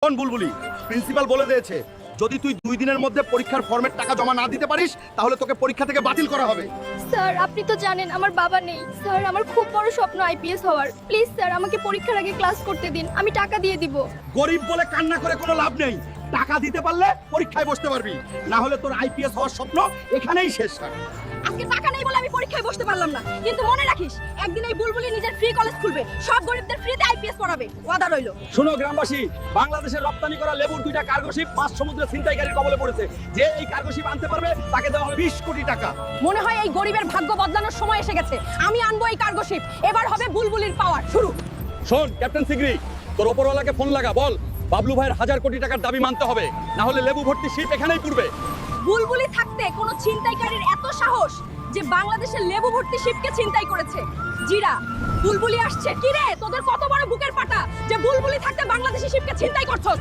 কোন বুলবুলি প্রিন্সিপাল বলে দিয়েছে যদি তুই 2 দিনের মধ্যে পরীক্ষার ফর্মের টাকা জমা না দিতে পারিস তাহলে তোকে পরীক্ষা থেকে বাতিল করা হবে। স্যার আপনি তো জানেন আমার বাবা নেই। স্যার আমার খুব বড় স্বপ্ন আইপিএস হওয়ার। প্লিজ স্যার আমাকে পরীক্ষার আগে ক্লাস করতে দিন, আমি টাকা দিয়ে দিব। গরিব বলে কান্না করে কোনো লাভ নেই, টাকা দিতে পারলে পরীক্ষায় বসতে পারবি, না হলে তোর আইপিএস হওয়ার স্বপ্ন এখানেই শেষ হয়। আজকে টাকা নেই বলে আমি পরীক্ষায় বসতে পারলাম না, কিন্তু মনে রাখিস একদিন এই বুলবুলি নিজের ফ্রি কলেজ খুলবে, সব গরিবদের ফ্রিতে আইপিএস পড়াবে, ওয়াদা রইলো। শোনো গ্রামবাসী, বাংলাদেশের রপ্তানি করা লেবুর 2টা কার্গো শিপ মাছ সমুদ্রে ছিনতাইকারীর কবলে পড়েছে। যে এই কার্গো শিপ আনতে পারবে তাকে দেওয়া হবে 20 কোটি টাকা। মনে হয় এই গরিবের ভাগ্য বদলানোর সময় এসে গেছে। আমি আনবো এই কার্গো শিপ, এবার হবে বুলবুলির পাওয়ার শুরু। শোন ক্যাপ্টেন সিগরি, তোর ওপরওয়ালাকে ফোন লাগা, বল বাবলু ভাইয়ের 1000 কোটি টাকার দাবি মানতে হবে, না হলে লেবু ভর্তি শিপ এখানেই পড়বে। বুলবুলি থাকতে কোনো ছিনতাইকারীর এত সাহস যে বাংলাদেশের লেবু ভর্তি শিপকে ছিনতাই করেছে। জিরা বুলবুলি আসছে। কি রে তোদের কত বড় বুকের পাটা যে বুলবুলি থাকতে বাংলাদেশি শিপকে ছিনতাই করছস?